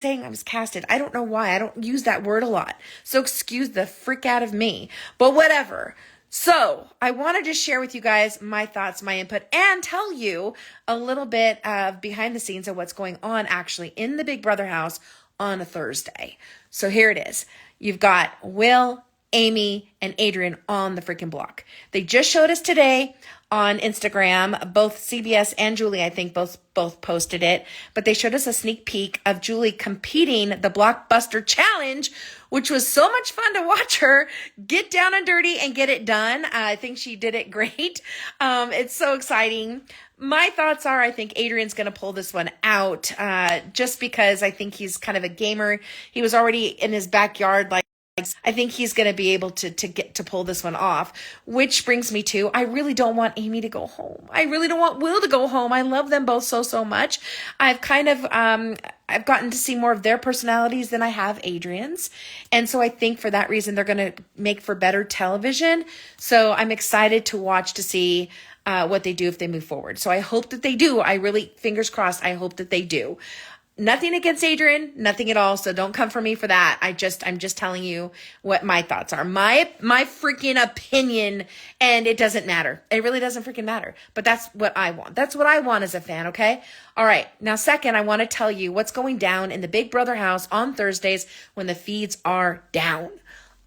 saying I was casted. I don't know why. I don't use that word a lot. So excuse the frick out of me. But whatever. So I wanted to share with you guys my thoughts, my input, and tell you a little bit of behind the scenes of what's going on actually in the Big Brother house on a Thursday. So here it is. You've got Will, Amy, and Adrian on the freaking block. They just showed us today on Instagram. Both CBS and Julie, I think, both posted it. But they showed us a sneak peek of Julie competing the Blockbuster Challenge, which was so much fun to watch her get down and dirty and get it done. I think she did it great. It's so exciting. My thoughts are, I think Adrian's going to pull this one out just because I think he's kind of a gamer. He was already in his backyard, I think he's going to be able to get to pull this one off, which brings me to, I really don't want Amy to go home. I really don't want Will to go home. I love them both so much. I've kind of, I've gotten to see more of their personalities than I have Adrian's. And so I think for that reason, they're going to make for better television. So I'm excited to watch to see what they do if they move forward. So I hope that they do. I really, fingers crossed, I hope that they do. Nothing against Adrian, nothing at all. So don't come for me for that. I'm just telling you what my thoughts are. My freaking opinion, and it doesn't matter. It really doesn't freaking matter. But that's what I want. That's what I want as a fan, okay? All right. Now, second, I want to tell you what's going down in the Big Brother house on Thursdays when the feeds are down.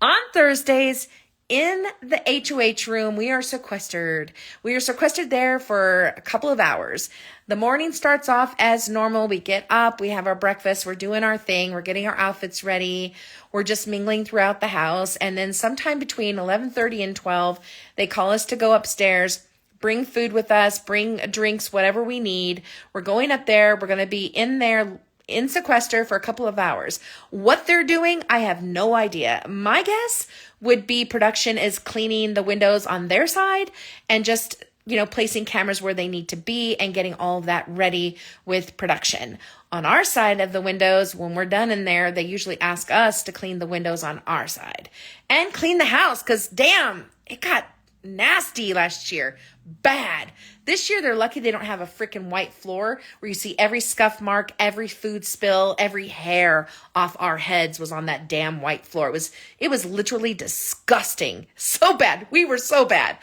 On Thursdays, in the HOH room, we are sequestered. We are sequestered there for a couple of hours. The morning starts off as normal. We get up, we have our breakfast, we're doing our thing, we're getting our outfits ready. We're just mingling throughout the house. And then sometime between 11:30 and 12, they call us to go upstairs, bring food with us, bring drinks, whatever we need. We're going up there. We're going to be in there in sequester for a couple of hours. What they're doing, I have no idea. My guess would be production is cleaning the windows on their side and just, placing cameras where they need to be and getting all of that ready with production. On our side of the windows, when we're done in there, they usually ask us to clean the windows on our side and clean the house because damn, it got nasty last year. Bad. This year, they're lucky they don't have a freaking white floor where you see every scuff mark, every food spill, every hair off our heads was on that damn white floor. It was literally disgusting. So bad. We were so bad.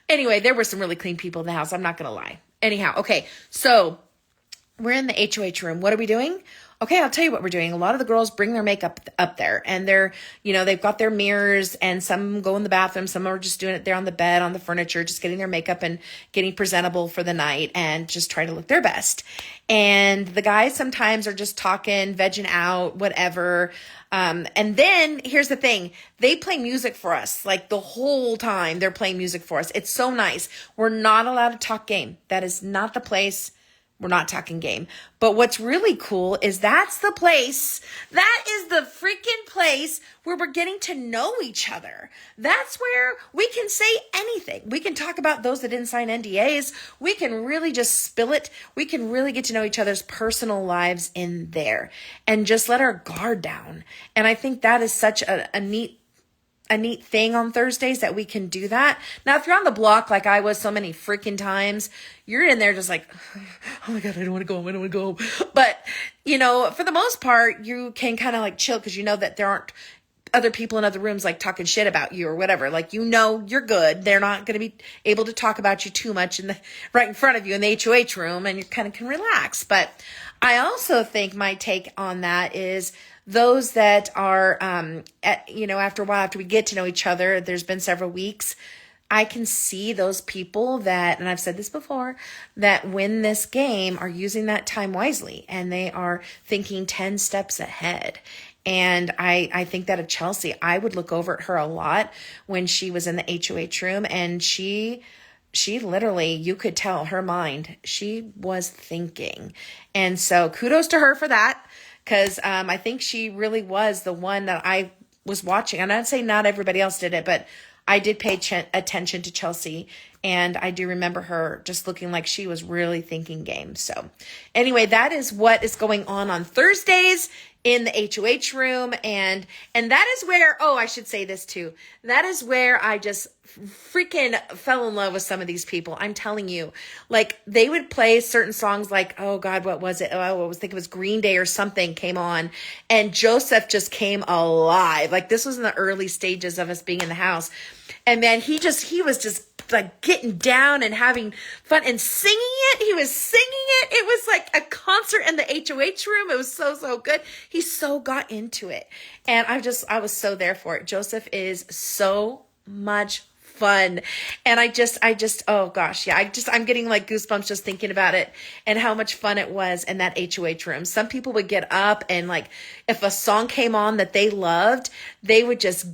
Anyway, there were some really clean people in the house. I'm not going to lie. Anyhow, okay. So we're in the HOH room. What are we doing? Okay, I'll tell you what we're doing. A lot of the girls bring their makeup up there and they've got their mirrors and some go in the bathroom. Some are just doing it there on the bed, on the furniture, just getting their makeup and getting presentable for the night and just trying to look their best. And the guys sometimes are just talking, vegging out, whatever. And then here's the thing. They play music for us like the whole time they're playing music for us. It's so nice. We're not allowed to talk game. That is not the place. We're not talking game. But what's really cool is that is the freaking place where we're getting to know each other. That's where we can say anything. We can talk about those that didn't sign NDAs. We can really just spill it. We can really get to know each other's personal lives in there and just let our guard down. And I think that is such a neat thing on Thursdays that we can do that. Now, if you're on the block like I was so many freaking times, you're in there just like, oh my God, I don't want to go home. I don't want to go home. But, for the most part, you can kind of like chill because you know that there aren't other people in other rooms like talking shit about you or whatever. Like, you're good. They're not going to be able to talk about you too much right in front of you in the HOH room, and you kind of can relax. But I also think my take on that is those that are, after a while, after we get to know each other, there's been several weeks, I can see those people that, and I've said this before, that win this game are using that time wisely and they are thinking 10 steps ahead. And I think that of Chelsea, I would look over at her a lot when she was in the HOH room and she literally, you could tell her mind, she was thinking. And so kudos to her for that. Because I think she really was the one that I was watching. And I'd say not everybody else did it, but I did pay attention to Chelsea. And I do remember her just looking like she was really thinking game. So anyway, that is what is going on Thursdays in the HOH room. And that is where, oh, I should say this too. That is where I just freaking fell in love with some of these people. I'm telling you, like they would play certain songs like, oh God, what was it? Oh, I was thinking it was Green Day or something came on, and Joseph just came alive. Like this was in the early stages of us being in the house. And man, he was just like getting down and having fun and singing it. He was singing it. It was like a concert in the HOH room. It was so good. He so got into it. And I was so there for it. Joseph is so much fun. And I just, oh gosh, yeah, I'm getting like goosebumps just thinking about it and how much fun it was in that HOH room. Some people would get up and like, if a song came on that they loved, they would just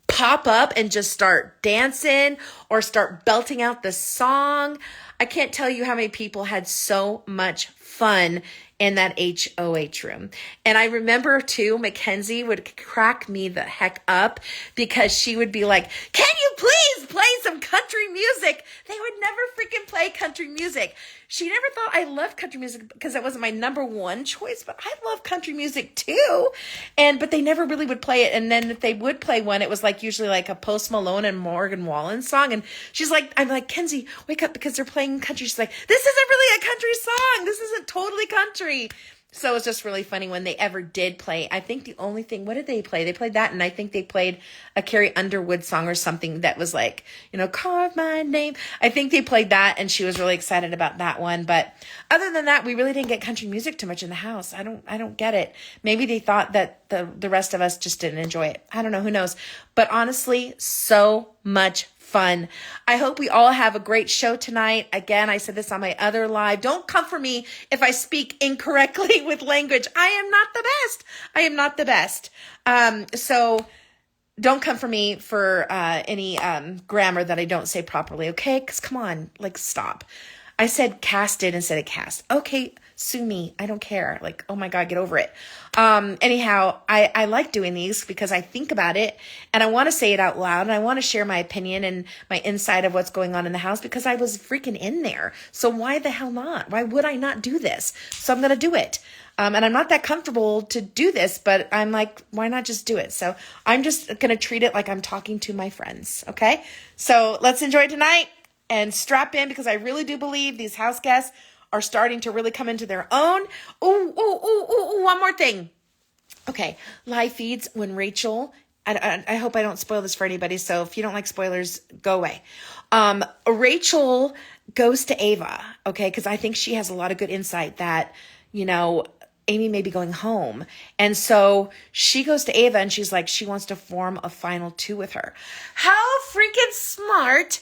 pop up and just start dancing or start belting out the song. I can't tell you how many people had so much fun in that HOH room. And I remember too, Mackenzie would crack me the heck up because she would be like, can you please play some country music? They would never freaking play country music. She never thought I loved country music because that wasn't my number one choice, but I love country music too. But they never really would play it. And then if they would play one, it was like usually like a Post Malone and Morgan Wallen song. And she's like, I'm like, Kenzie, wake up because they're playing country. She's like, this isn't really a country song. This isn't totally country. So it's just really funny when they ever did play. I think the only thing, what did they play? They played that, and I think they played a Carrie Underwood song or something that was like, carve my name. I think they played that, and she was really excited about that one. But other than that, we really didn't get country music too much in the house. I don't get it. Maybe they thought that the rest of us just didn't enjoy it. I don't know. Who knows? But honestly, so much fun. I hope we all have a great show tonight. Again, I said this on my other live. Don't come for me if I speak incorrectly with language. I am not the best. I am not the best. So don't come for me for any grammar that I don't say properly, okay? Because come on, like stop. I said casted instead of cast. Okay, sue me. I don't care. Like, oh my God, get over it. Anyhow, I like doing these because I think about it and I want to say it out loud and I want to share my opinion and my insight of what's going on in the house because I was freaking in there. So why the hell not? Why would I not do this? So I'm going to do it. And I'm not that comfortable to do this, but I'm like, why not just do it? So I'm just going to treat it like I'm talking to my friends. Okay. So let's enjoy tonight and strap in because I really do believe these house guests are starting to really come into their own. Ooh, one more thing. Okay, live feeds when Rachel, I hope I don't spoil this for anybody, so if you don't like spoilers, go away. Rachel goes to Ava, okay, because I think she has a lot of good insight that, Amy may be going home. And so she goes to Ava and she's like, she wants to form a final two with her. How freaking smart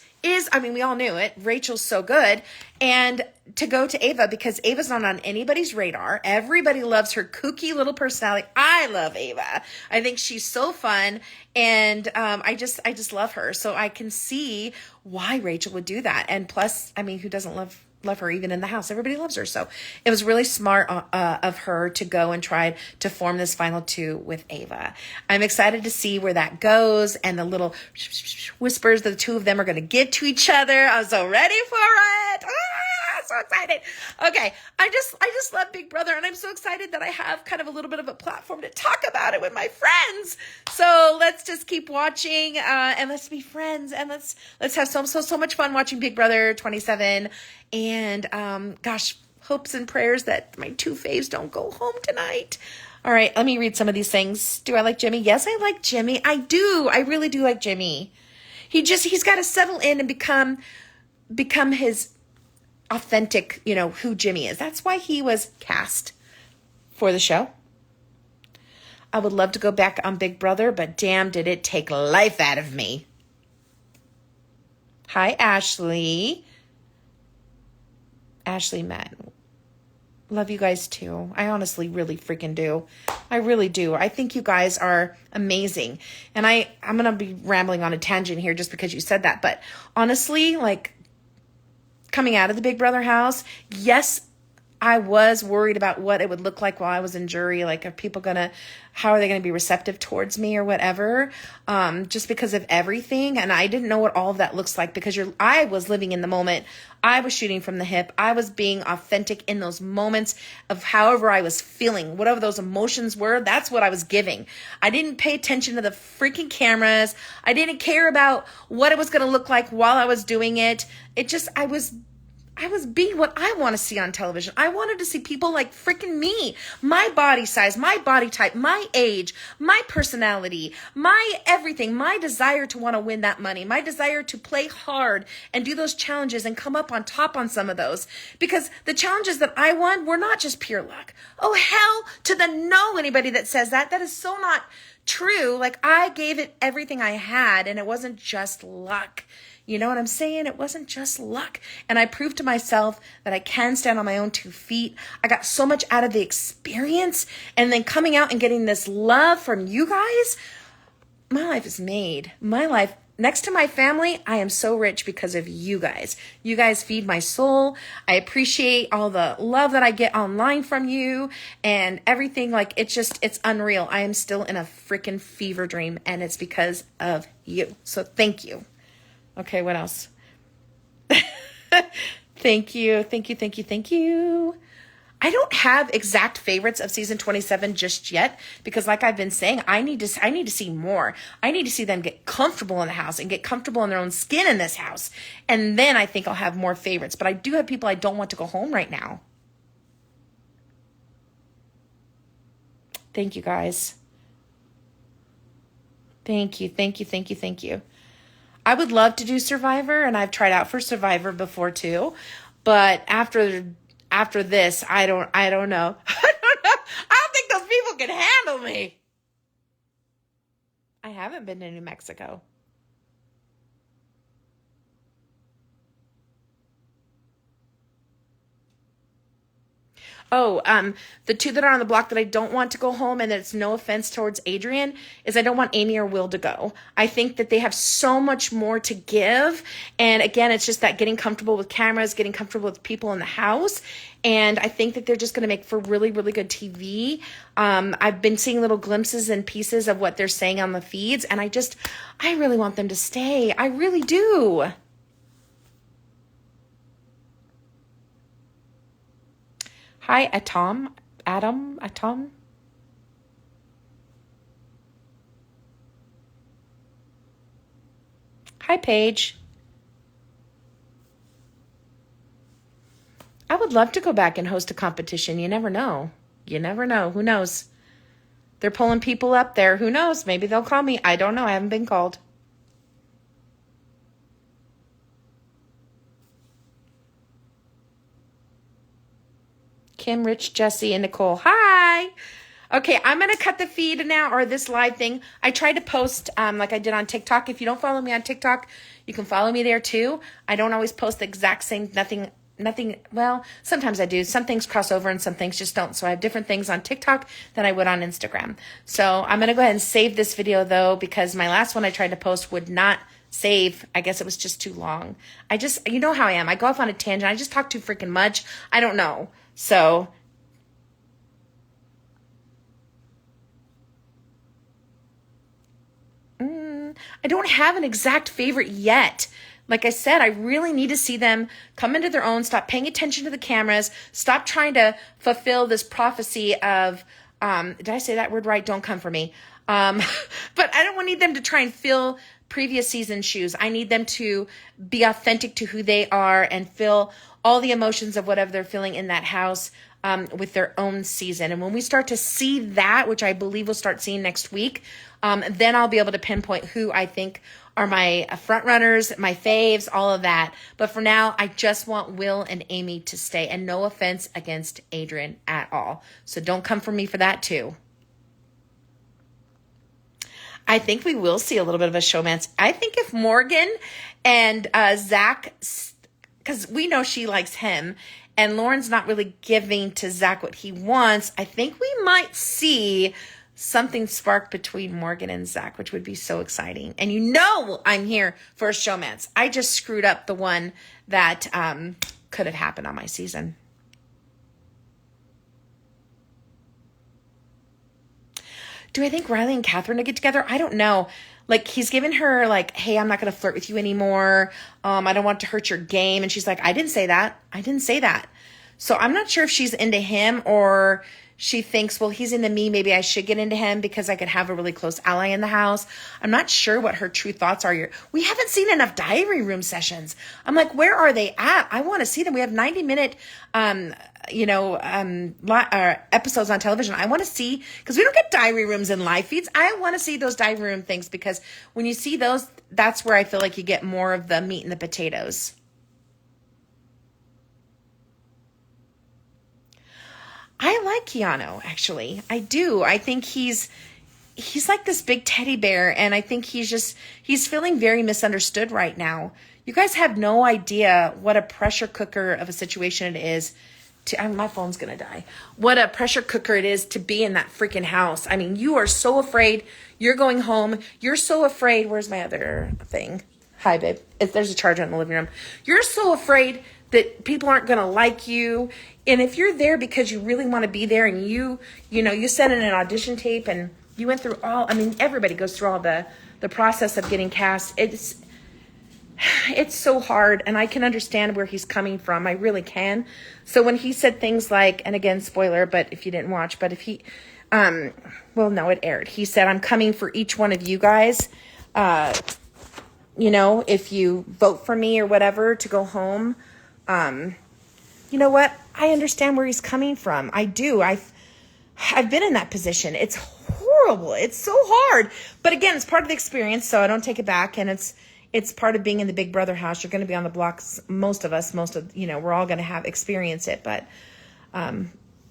we all knew it. Rachel's so good. And to go to Ava because Ava's not on anybody's radar. Everybody loves her kooky little personality. I love Ava. I think she's so fun. And I just love her. So I can see why Rachel would do that. And plus, who doesn't love her even in the house? Everybody loves her. So it was really smart of her to go and try to form this final two with Ava. I'm excited to see where that goes and the little whispers the two of them are going to give to each other. I'm so ready for it. So excited. Okay. I just love Big Brother and I'm so excited that I have kind of a little bit of a platform to talk about it with my friends. So let's just keep watching and let's be friends and let's have so much fun watching Big Brother 27. And hopes and prayers that my two faves don't go home tonight. All right, let me read some of these things. Do I like Jimmy? Yes, I like Jimmy. I do. I really do like Jimmy. He's got to settle in and become his authentic, who Jimmy is. That's why he was cast for the show. I would love to go back on Big Brother, but damn, did it take life out of me. Hi, Ashley. Ashley Matt. Love you guys too. I honestly really freaking do. I really do. I think you guys are amazing. And I'm going to be rambling on a tangent here just because you said that. But honestly, like coming out of the Big Brother house, yes, I was worried about what it would look like while I was in jury. Like, how are they going to be receptive towards me or whatever? Just because of everything. And I didn't know what all of that looks like because I was living in the moment. I was shooting from the hip. I was being authentic in those moments of however I was feeling, whatever those emotions were. That's what I was giving. I didn't pay attention to the freaking cameras. I didn't care about what it was going to look like while I was doing it. I was being what I want to see on television. I wanted to see people like freaking me, my body size, my body type, my age, my personality, my everything, my desire to want to win that money, my desire to play hard and do those challenges and come up on top on some of those. Because the challenges that I won were not just pure luck. Oh, hell to the no, anybody that says that. That is so not true. Like, I gave it everything I had, and it wasn't just luck. You know what I'm saying? It wasn't just luck. And I proved to myself that I can stand on my own 2 feet. I got so much out of the experience. And then coming out and getting this love from you guys, my life is made. My life, next to my family, I am so rich because of you guys. You guys feed my soul. I appreciate all the love that I get online from you and everything. Like, it's unreal. I am still in a freaking fever dream, and it's because of you. So thank you. Okay, what else? Thank you. I don't have exact favorites of season 27 just yet because, like I've been saying, I need to see more. I need to see them get comfortable in the house and get comfortable in their own skin in this house. And then I think I'll have more favorites. But I do have people I don't want to go home right now. Thank you, guys. Thank you. I would love to do Survivor, and I've tried out for Survivor before too, but after this, I don't know. I don't know. I don't think those people can handle me. I haven't been to New Mexico. Oh, the two that are on the block that I don't want to go home, and it's no offense towards Adrian, is I don't want Amy or Will to go. I think that they have so much more to give. And again, it's just that getting comfortable with cameras, getting comfortable with people in the house. And I think that they're just going to make for really, really good TV. I've been seeing little glimpses and pieces of what they're saying on the feeds. And I really want them to stay. I really do. Hi, Atom. Hi, Paige. I would love to go back and host a competition. You never know. Who knows? They're pulling people up there. Who knows? Maybe they'll call me. I don't know. I haven't been called. Kim, Rich, Jesse, and Nicole. Hi. Okay, I'm going to cut the feed now, or this live thing. I tried to post like I did on TikTok. If you don't follow me on TikTok, you can follow me there too. I don't always post the exact same, nothing. Well, sometimes I do. Some things cross over and some things just don't. So I have different things on TikTok than I would on Instagram. So I'm going to go ahead and save this video though, because my last one I tried to post would not save. I guess it was just too long. You know how I am. I go off on a tangent. I just talk too freaking much. I don't know. So I don't have an exact favorite yet. Like I said, I really need to see them come into their own, stop paying attention to the cameras, stop trying to fulfill this prophecy of, did I say that word right? Don't come for me. But I don't need them to try and fill previous season shoes. I need them to be authentic to who they are and feel all the emotions of whatever they're feeling in that house with their own season. And when we start to see that, which I believe we'll start seeing next week, then I'll be able to pinpoint who I think are my front runners, my faves, all of that. But for now, I just want Will and Amy to stay. And no offense against Adrian at all. So don't come for me for that too. I think we will see a little bit of a showmance. I think if Morgan and Zach, because we know she likes him, and Lauren's not really giving to Zach what he wants, I think we might see something spark between Morgan and Zach, which would be so exciting. And you know I'm here for a showmance. I just screwed up the one that could have happened on my season. Do I think Riley and Catherine to get together? I don't know. Like, he's given her, like, hey, I'm not going to flirt with you anymore. I don't want to hurt your game. And she's like, I didn't say that. I didn't say that. So I'm not sure if she's into him or she thinks, well, he's into me. Maybe I should get into him because I could have a really close ally in the house. I'm not sure what her true thoughts are. We haven't seen enough diary room sessions. I'm like, where are they at? I want to see them. We have 90-minute, episodes on television. I want to see, because we don't get diary rooms in live feeds. I want to see those diary room things, because when you see those, that's where I feel like you get more of the meat and the potatoes. I like Keanu, actually. I do. I think he's like this big teddy bear, and I think he's feeling very misunderstood right now. You guys have no idea what a pressure cooker of a situation it is to, my phone's going to die. What a pressure cooker it is to be in that freaking house. I mean, you are so afraid you're going home. You're so afraid. Where's my other thing? Hi, babe. There's a charger in the living room. You're so afraid that people aren't going to like you. And if you're there because you really want to be there, and you sent in an audition tape and you went through everybody goes through all the process of getting cast. It's so hard, and I can understand where he's coming from. I really can. So when he said things like, and again, spoiler, but if you didn't watch, but if he, no, it aired. He said, I'm coming for each one of you guys. If you vote for me or whatever to go home, you know what? I understand where he's coming from. I do. I've been in that position. It's horrible. It's so hard. But again, it's part of the experience, so I don't take it back. And it's part of being in the Big Brother house. You're going to be on the blocks. We're all going to experience it. But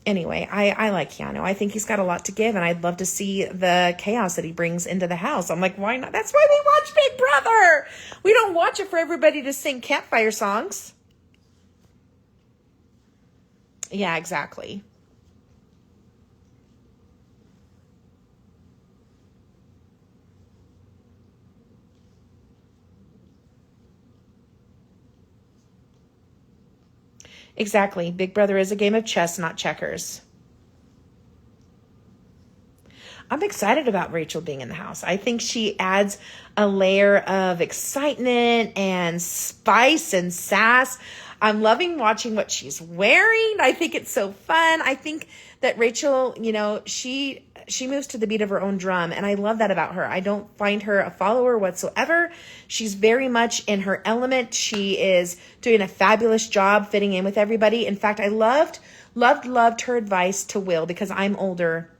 anyway, I like Keanu. I think he's got a lot to give, and I'd love to see the chaos that he brings into the house. I'm like, why not? That's why we watch Big Brother. We don't watch it for everybody to sing campfire songs. Yeah, exactly. Exactly. Big Brother is a game of chess, not checkers. I'm excited about Rachel being in the house. I think she adds a layer of excitement and spice and sass. I'm loving watching what she's wearing. I think it's so fun. I think that Rachel, she moves to the beat of her own drum, and I love that about her. I don't find her a follower whatsoever. She's very much in her element. She is doing a fabulous job fitting in with everybody. In fact, I loved her advice to Will, because I'm older.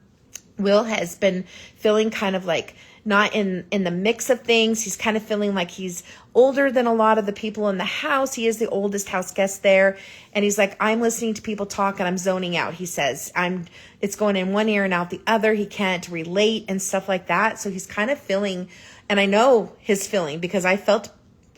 Will has been feeling kind of like not in the mix of things. He's kind of feeling like he's older than a lot of the people in the house. He is the oldest house guest there. And he's like, I'm listening to people talk and I'm zoning out. He says, it's going in one ear and out the other. He can't relate and stuff like that. So he's kind of feeling, and I know his feeling because I felt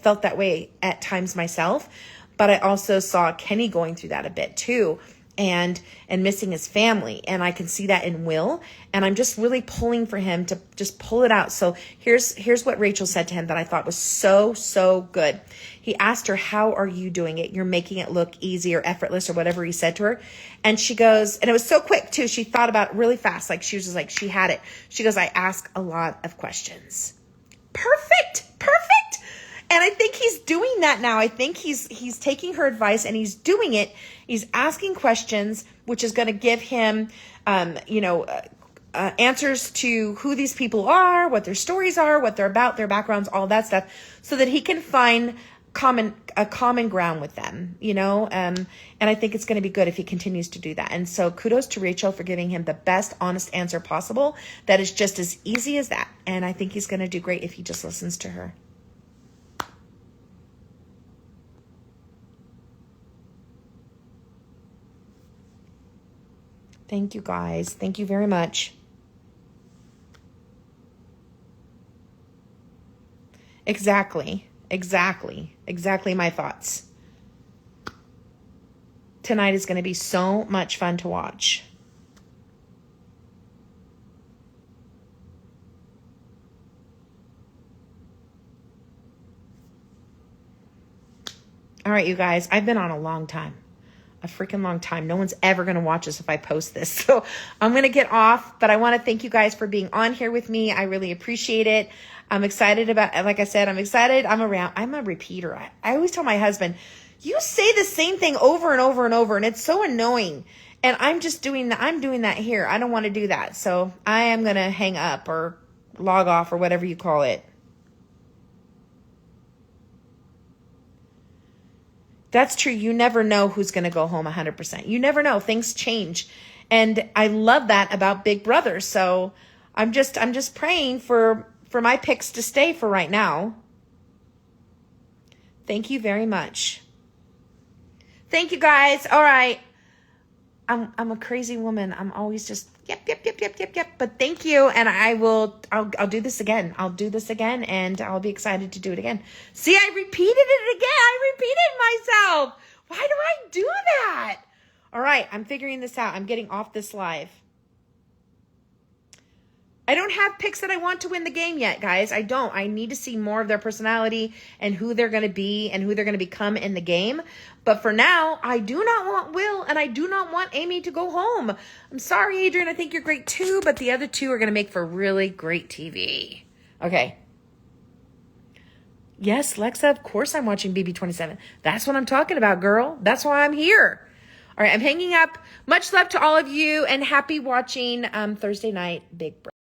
that way at times myself, but I also saw Kenny going through that a bit too. And missing his family. And I can see that in Will. And I'm just really pulling for him to just pull it out. So here's what Rachel said to him that I thought was so, so good. He asked her, how are you doing it? You're making it look easy or effortless or whatever he said to her. And she goes, and it was so quick too. She thought about it really fast. Like she was just like, she had it. She goes, I ask a lot of questions. Perfect. And I think he's doing that now. I think he's taking her advice and he's doing it. He's asking questions, which is going to give him, answers to who these people are, what their stories are, what they're about, their backgrounds, all that stuff, so that he can find a common ground with them, and I think it's going to be good if he continues to do that. And so kudos to Rachel for giving him the best honest answer possible. That is just as easy as that. And I think he's going to do great if he just listens to her. Thank you, guys. Thank you very much. Exactly my thoughts. Tonight is going to be so much fun to watch. All right, you guys, I've been on a long time. a freaking long time. No one's ever going to watch this if I post this. So I'm going to get off, but I want to thank you guys for being on here with me. I really appreciate it. I'm excited about, like I said, I'm excited. I'm a repeater. I always tell my husband, you say the same thing over and over and over, and it's so annoying. And I'm doing that here. I don't want to do that. So I am going to hang up or log off or whatever you call it. That's true. You never know who's going to go home 100%. You never know. Things change. And I love that about Big Brother. So I'm just praying for my picks to stay for right now. Thank you very much. Thank you guys. All right. I'm a crazy woman. I'm always just yep. But thank you. And I'll do this again. I'll do this again, and I'll be excited to do it again. See, I repeated it again. I repeated myself. Why do I do that? All right. I'm figuring this out. I'm getting off this live. I don't have picks that I want to win the game yet, guys. I don't. I need to see more of their personality and who they're going to be and who they're going to become in the game. But for now, I do not want Will and I do not want Amy to go home. I'm sorry, Adrian. I think you're great too, but the other two are going to make for really great TV. Okay. Yes, Lexa, of course I'm watching BB27. That's what I'm talking about, girl. That's why I'm here. All right, I'm hanging up. Much love to all of you and happy watching Thursday night Big Brother.